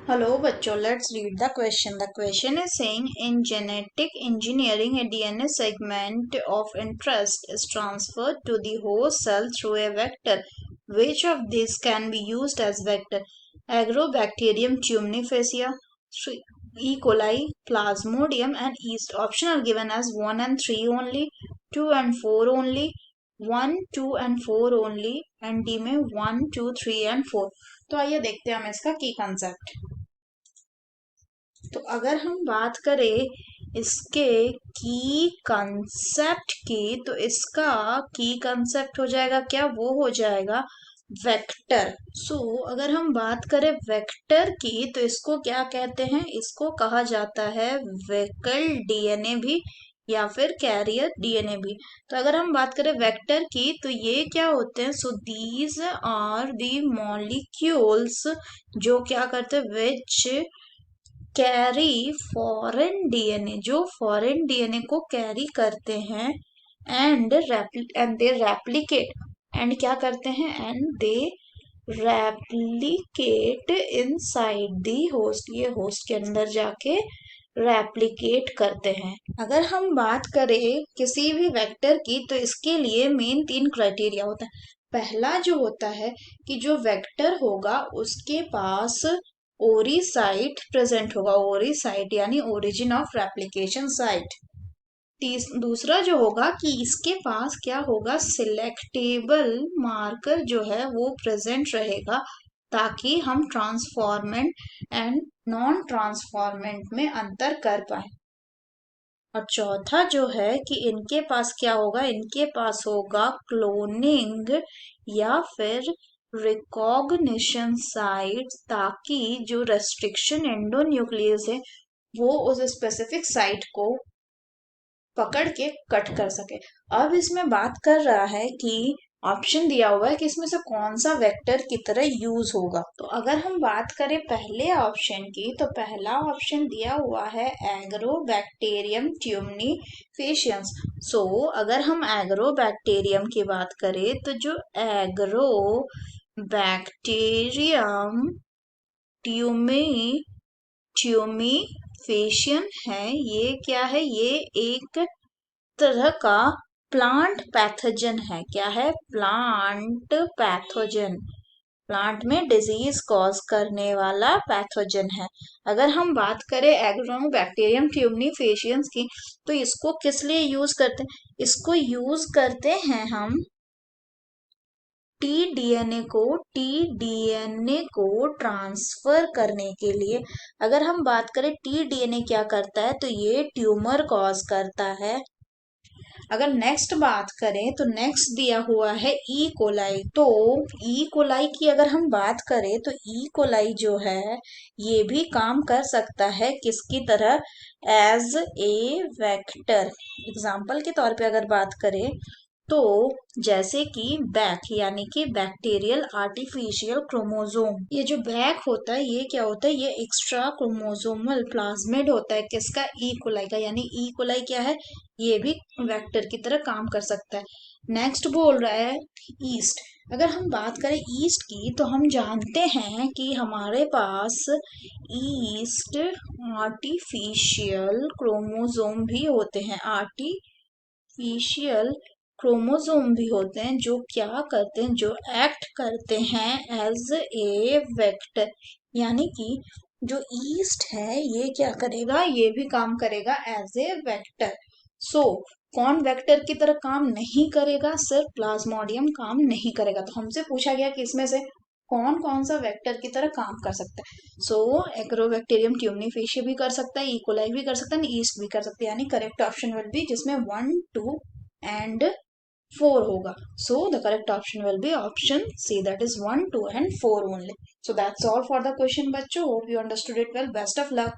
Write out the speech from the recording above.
Hello, bachcho. Let's read the question. The question is saying in genetic engineering, a DNA segment of interest is transferred to the host cell through a vector. Which of these can be used as vector? Agrobacterium tumefacia, E. coli, Plasmodium, and yeast. Option are given as 1 and 3 only, 2 and 4 only, 1, 2 and 4 only, and D में 1, 2, 3 and 4. तो आइए देखते हैं हम इसका की concept. तो अगर हम बात करें इसके की कंसेप्ट की, तो इसका की कंसेप्ट हो जाएगा क्या, वो हो जाएगा वेक्टर। अगर हम बात करें वेक्टर की, तो इसको क्या कहते हैं, इसको कहा जाता है वेहिकल डीएनए भी या फिर कैरियर डीएनए भी। तो अगर हम बात करें वेक्टर की, तो ये क्या होते हैं, दीज आर दी मॉलिक्यूल्स जो क्या करते हैं, विच कैरी फॉरेन डीएनए, जो फॉरेन डीएनए को कैरी करते हैं, एंड दे रेप्लिकेट, एंड क्या करते हैं, and they replicate inside the host, ये होस्ट के अंदर जाके रेप्लिकेट करते हैं। अगर हम बात करें किसी भी वेक्टर की, तो इसके लिए मेन 3 क्राइटेरिया होता है। पहला जो होता है कि जो वेक्टर होगा उसके पास ओरी साइट प्रेजेंट होगा, ओरी साइट यानी ओरिजिन ऑफ रेप्लिकेशन साइट। दूसरा जो होगा कि इसके पास क्या होगा, सिलेक्टेबल मार्कर जो है वो प्रेजेंट रहेगा, ताकि हम ट्रांसफॉर्मेंट एंड नॉन ट्रांसफॉर्मेंट में अंतर कर पाए। और चौथा जो है कि इनके पास क्या होगा, इनके पास होगा क्लोनिंग या फिर रिकॉग्निशन साइट, ताकि जो रेस्ट्रिक्शन एंडोन्यूक्लियस है वो उस स्पेसिफिक साइट को पकड़ के कट कर सके। अब इसमें बात कर रहा है कि ऑप्शन दिया हुआ है कि इसमें से कौन सा वेक्टर की तरह यूज होगा। तो अगर हम बात करें पहले ऑप्शन की, तो पहला ऑप्शन दिया हुआ है एग्रोबैक्टीरियम ट्यूमनीफेशियंस। अगर हम एग्रोबैक्टीरियम की बात करें, तो जो एग्रोबैक्टीरियम ट्यूमीफेशियन है, ये क्या है, ये एक तरह का प्लांट पैथोजन है। क्या है, प्लांट पैथोजन, प्लांट में डिजीज कॉज करने वाला पैथोजन है। अगर हम बात करें एग्रोबैक्टीरियम ट्यूमनीफेशियंस की, तो इसको किस लिए यूज करते हैं, इसको यूज करते हैं हम टीडीएनए को ट्रांसफर करने के लिए। अगर हम बात करें टीडीएनए क्या करता है, तो ये ट्यूमर कॉज करता है। अगर नेक्स्ट बात करें, तो नेक्स्ट दिया हुआ है ई कोलाई। तो ई कोलाई की अगर हम बात करें, तो ई कोलाई जो है ये भी काम कर सकता है किसकी तरह, एज ए वेक्टर। एग्जाम्पल के तौर पे अगर बात करें, तो जैसे कि बैक यानी कि बैक्टीरियल आर्टिफिशियल क्रोमोसोम, ये जो बैक होता है ये क्या होता है, ये एक्स्ट्रा क्रोमोसोमल प्लाज्मिड होता है किसका, ई कोलाई का। यानी ई कोलाई क्या है, ये भी वेक्टर की तरह काम कर सकता है। नेक्स्ट बोल रहा है ईस्ट। अगर हम बात करें ईस्ट की, तो हम जानते हैं कि हमारे पास ईस्ट आर्टिफिशियल क्रोमोसोम भी होते हैं, आर्टिफिशियल क्रोमोसोम भी होते हैं, जो क्या करते हैं, जो एक्ट करते हैं एज ए वेक्टर। यानी कि जो ईस्ट है ये क्या करेगा, ये भी काम करेगा एज ए वेक्टर। कौन वेक्टर की तरह काम नहीं करेगा, सिर्फ प्लाज्मोडियम काम नहीं करेगा। तो हमसे पूछा गया कि इसमें से कौन कौन सा वेक्टर की तरह काम कर सकता है। एग्रोबैक्टीरियम ट्यूमनीफेशिया भी कर सकता है, इकोलाई भी कर सकता है, ईस्ट भी कर सकता है। यानी करेक्ट ऑप्शन विल बी जिसमें 1, 2 एंड 4 होगा। The correct option will be option C, that is 1, 2 and 4 only. So that's all for the question, bachcho. Hope you understood it well. Best of luck.